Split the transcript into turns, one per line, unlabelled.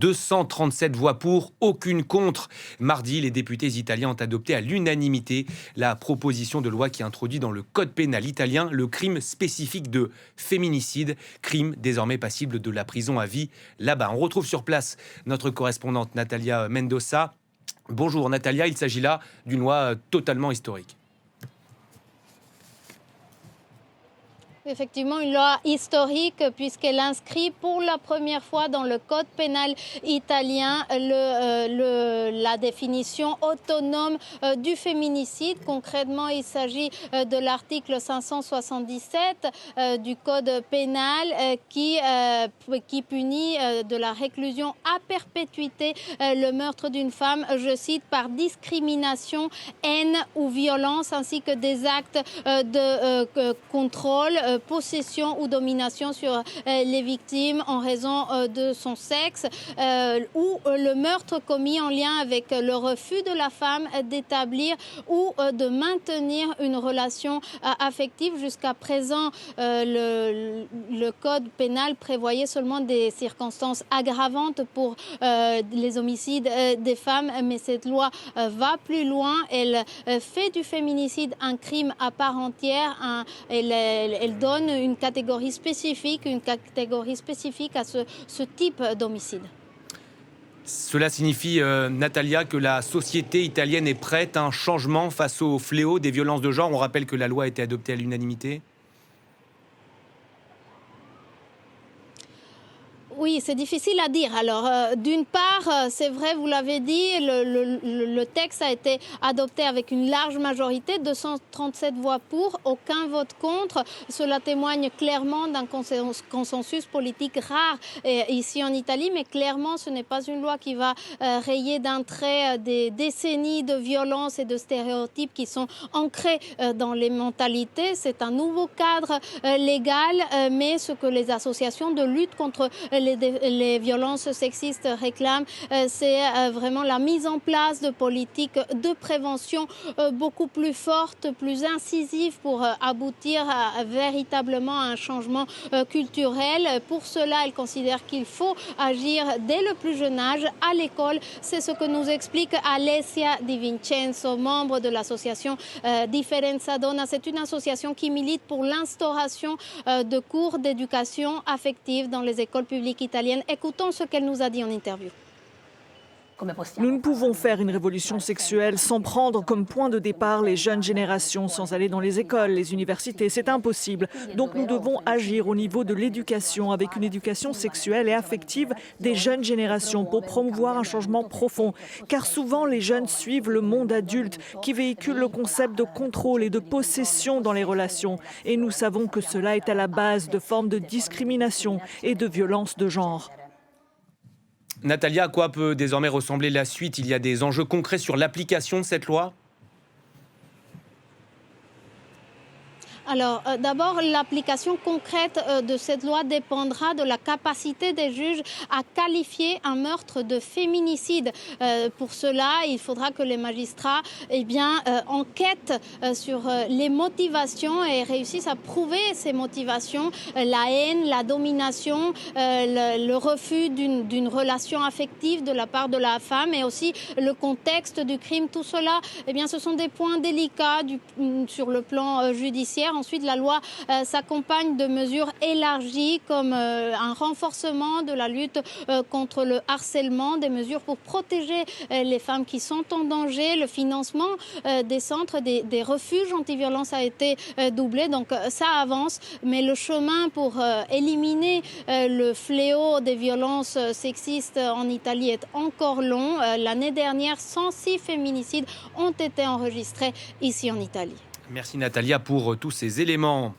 237 voix pour, aucune contre. Mardi, les députés italiens ont adopté à l'unanimité la proposition de loi qui introduit dans le code pénal italien le crime spécifique de féminicide, crime désormais passible de la prison à vie là-bas. On retrouve sur place notre correspondante Natalia Mendoza. Bonjour Natalia, il s'agit là d'une loi totalement historique.
Effectivement, une loi historique puisqu'elle inscrit pour la première fois dans le code pénal italien la définition autonome du féminicide. Concrètement, il s'agit de l'article 577 du code pénal qui punit de la réclusion à perpétuité le meurtre d'une femme, je cite, par discrimination, haine ou violence, ainsi que des actes de contrôle, possession ou domination sur les victimes en raison de son sexe ou le meurtre commis en lien avec le refus de la femme d'établir ou de maintenir une relation affective. Jusqu'à présent, le code pénal prévoyait seulement des circonstances aggravantes pour les homicides des femmes, mais cette loi va plus loin. Elle fait du féminicide un crime à part entière. Elle donne une catégorie spécifique à ce type d'homicide.
Cela signifie, Natalia, que la société italienne est prête à un changement face au fléau des violences de genre. On rappelle que la loi a été adoptée à l'unanimité.
Oui, c'est difficile à dire. Alors, d'une part, c'est vrai, vous l'avez dit, le texte a été adopté avec une large majorité, 237 voix pour, aucun vote contre. Cela témoigne clairement d'un consensus politique rare ici en Italie, mais clairement, ce n'est pas une loi qui va rayer d'un trait des décennies de violence et de stéréotypes qui sont ancrés dans les mentalités. C'est un nouveau cadre légal, mais ce que les associations de lutte contre les violences sexistes réclament, c'est vraiment la mise en place de politiques de prévention beaucoup plus fortes, plus incisives pour aboutir véritablement à un changement culturel. Pour cela, elle considère qu'il faut agir dès le plus jeune âge à l'école. C'est ce que nous explique Alessia Di Vincenzo, membre de l'association Differenza Donna. C'est une association qui milite pour l'instauration de cours d'éducation affective dans les écoles publiques italienne. Écoutons ce qu'elle nous a dit en interview.
Nous ne pouvons faire une révolution sexuelle sans prendre comme point de départ les jeunes générations, sans aller dans les écoles, les universités. C'est impossible. Donc nous devons agir au niveau de l'éducation, avec une éducation sexuelle et affective des jeunes générations pour promouvoir un changement profond. Car souvent, les jeunes suivent le monde adulte qui véhicule le concept de contrôle et de possession dans les relations. Et nous savons que cela est à la base de formes de discrimination et de violence de genre.
Natalia, à quoi peut désormais ressembler la suite? Il y a des enjeux concrets sur l'application de cette loi?
Alors, d'abord, l'application concrète de cette loi dépendra de la capacité des juges à qualifier un meurtre de féminicide. Pour cela, il faudra que les magistrats enquêtent sur les motivations et réussissent à prouver ces motivations, la haine, la domination, le refus d'une relation affective de la part de la femme et aussi le contexte du crime. Tout cela, ce sont des points délicats sur le plan judiciaire. Ensuite, la loi s'accompagne de mesures élargies comme un renforcement de la lutte contre le harcèlement, des mesures pour protéger les femmes qui sont en danger. Le financement des centres, des refuges anti-violence a été doublé. Donc ça avance, mais le chemin pour éliminer le fléau des violences sexistes en Italie est encore long. L'année dernière, 106 féminicides ont été enregistrés ici en Italie.
Merci Natalia pour tous ces éléments.